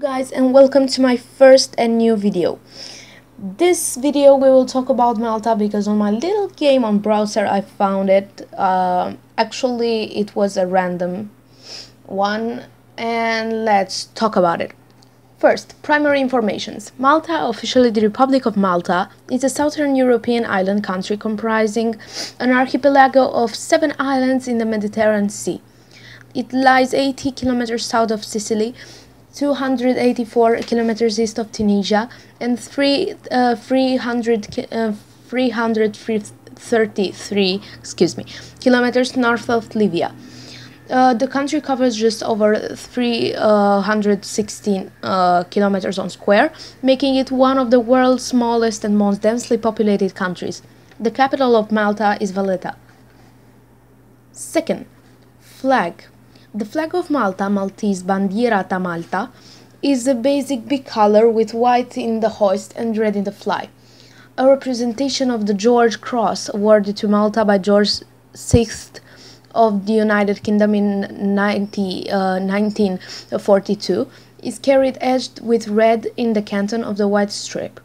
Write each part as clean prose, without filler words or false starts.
Guys, and welcome to my first and new video. This video we will talk about Malta because on my little game on browser I found it. Actually it was a random one, and let's talk about it. First, primary informations. Malta, officially the Republic of Malta, is a southern European island country comprising an archipelago of 7 islands in the Mediterranean Sea. It lies 80 kilometers south of Sicily, 284 kilometers east of Tunisia, and 333 kilometers north of Libya. The country covers just over 316 kilometers on square, making it one of the world's smallest and most densely populated countries. The capital of Malta is Valletta. Second, flag. The flag of Malta, Maltese Bandiera ta Malta, is a basic bicolor with white in the hoist and red in the fly. A representation of the George Cross awarded to Malta by George VI of the United Kingdom in 1942 is carried edged with red in the canton of the white strip.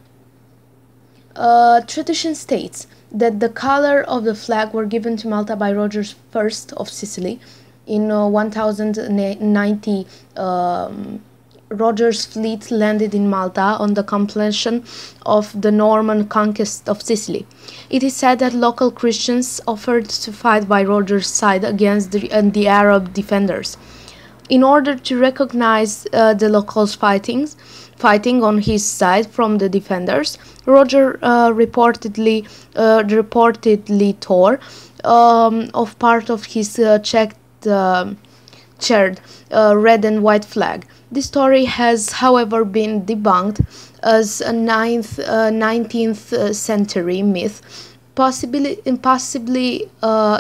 Tradition states that the color of the flag were given to Malta by Roger I of Sicily. In 1090, Roger's fleet landed in Malta on the completion of the Norman conquest of Sicily. It is said that local Christians offered to fight by Roger's side against the Arab defenders. In order to recognize the locals fighting on his side from the defenders, Roger reportedly tore off part of his checked red and white flag. This story has, however, been debunked as a 19th century myth, possibly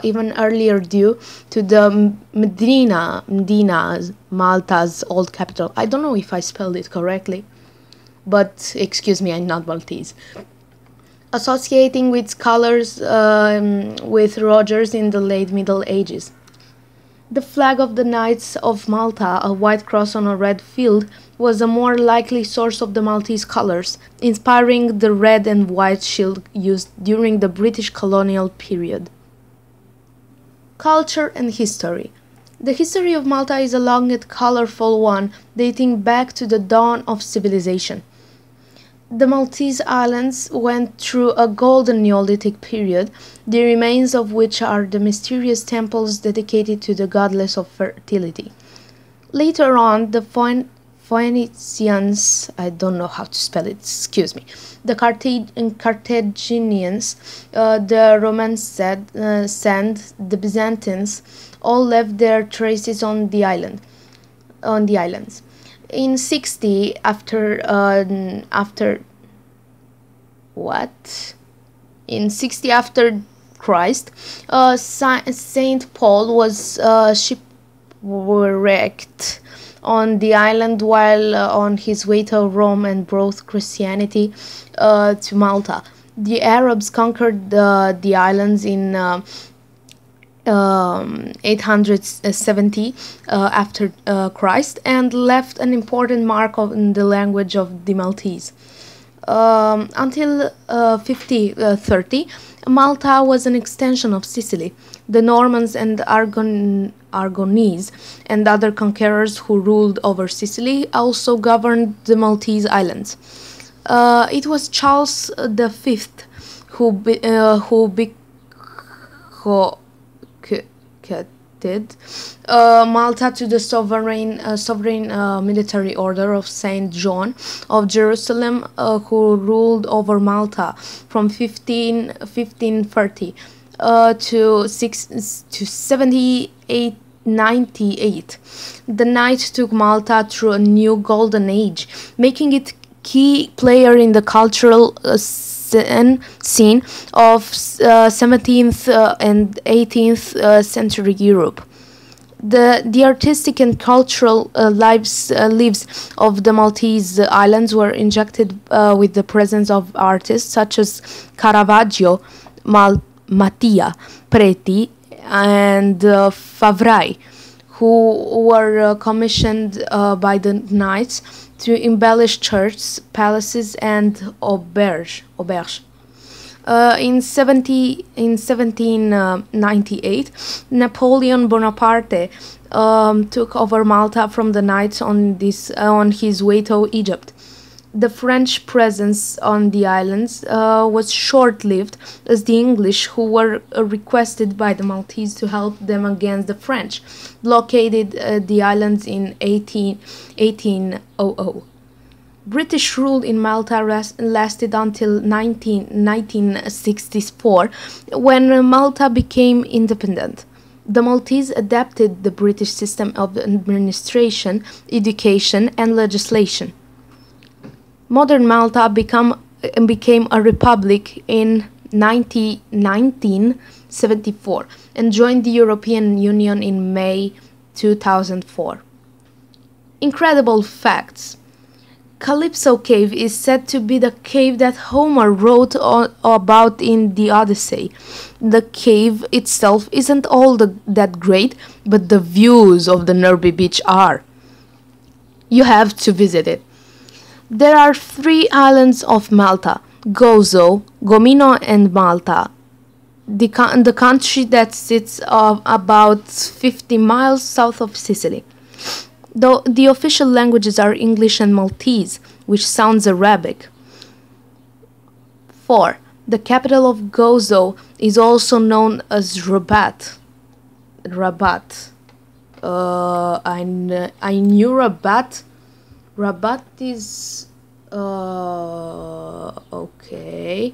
even earlier, due to the Medina, Malta's old capital. I don't know if I spelled it correctly, but excuse me, I'm not Maltese. Associating with colors with Rogers in the late Middle Ages. The flag of the Knights of Malta, a white cross on a red field, was a more likely source of the Maltese colors, inspiring the red and white shield used during the British colonial period. Culture and history. The history of Malta is a long and colorful one, dating back to the dawn of civilization. The Maltese Islands went through a golden Neolithic period, the remains of which are the mysterious temples dedicated to the goddess of fertility. Later on, the Phoenicians, I don't know how to spell it, excuse me, the Carthaginians, the Romans, the Byzantines, all left their traces on the islands. In 60 after Christ, Saint Paul was shipwrecked on the island while on his way to Rome and brought Christianity to Malta. The Arabs conquered the islands in 870 after Christ and left an important mark in the language of the Maltese. Until 1530, Malta was an extension of Sicily. The Normans and Aragonese and other conquerors who ruled over Sicily also governed the Maltese islands. It was Charles V who Malta to the sovereign military order of Saint John of Jerusalem, who ruled over Malta from 1530 to 1798. The Knight took Malta through a new golden age, making it key player in the cultural scene of 17th and 18th century Europe. The artistic and cultural lives of the Maltese islands were injected with the presence of artists such as Caravaggio, Mattia, Preti, and Favrai, who were commissioned by the knights to embellish churches, palaces, and auberge. In 1798, Napoleon Bonaparte took over Malta from the knights on his way to Egypt. The French presence on the islands was short-lived, as the English, who were requested by the Maltese to help them against the French, blockaded the islands in 1800. British rule in Malta lasted until 1964, when Malta became independent. The Maltese adapted the British system of administration, education, and legislation. Modern Malta became a republic in 1974 and joined the European Union in May 2004. Incredible facts. Calypso Cave is said to be the cave that Homer wrote about in the Odyssey. The cave itself isn't all that great, but the views of the Nerby beach are. You have to visit it. There are 3 islands of Malta: Gozo, Gomino, and Malta. The country that sits about 50 miles south of Sicily. Though the official languages are English and Maltese, which sounds Arabic. 4. The capital of Gozo is also known as Rabat. Rabat. I knew Rabat. Rabat is okay.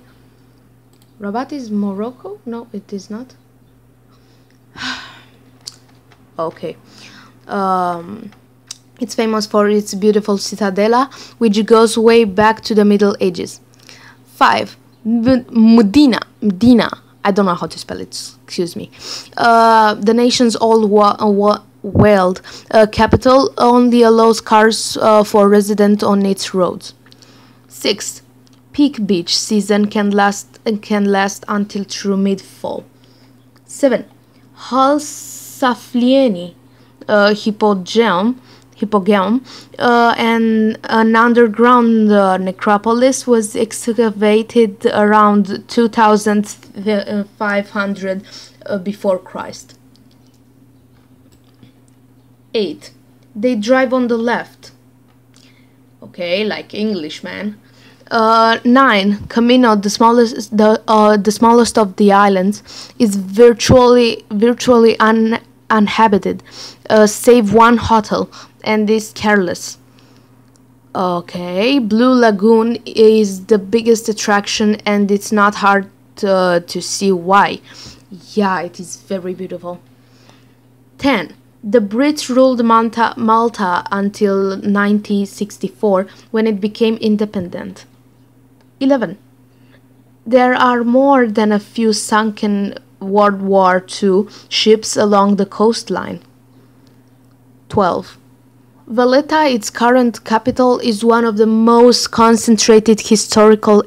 Rabat is Morocco? No, it is not. Okay. It's famous for its beautiful citadella, which goes way back to the Middle Ages. 5. Medina. I don't know how to spell it. Excuse me. The nation's old capital only allows cars for residents on its roads. 6. Peak beach season can last until through mid-fall. 7. Hal Saflieni Hippogame, and an underground necropolis was excavated around 2500 before Christ. 8. They drive on the left. Okay, like Englishman. 9. Camino, the smallest of the islands, is virtually uninhabited, save one hotel, and is careless. Okay, Blue Lagoon is the biggest attraction, and it's not hard to see why. Yeah, it is very beautiful. 10. The Brits ruled Malta until 1964, when it became independent. 11. There are more than a few sunken World War II ships along the coastline. 12. Valletta, its current capital, is one of the most concentrated historical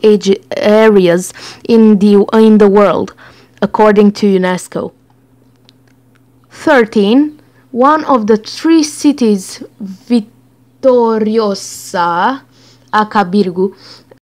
areas in the world, according to UNESCO. 13. One of the 3 cities, Vittoriosa, Acabirgu,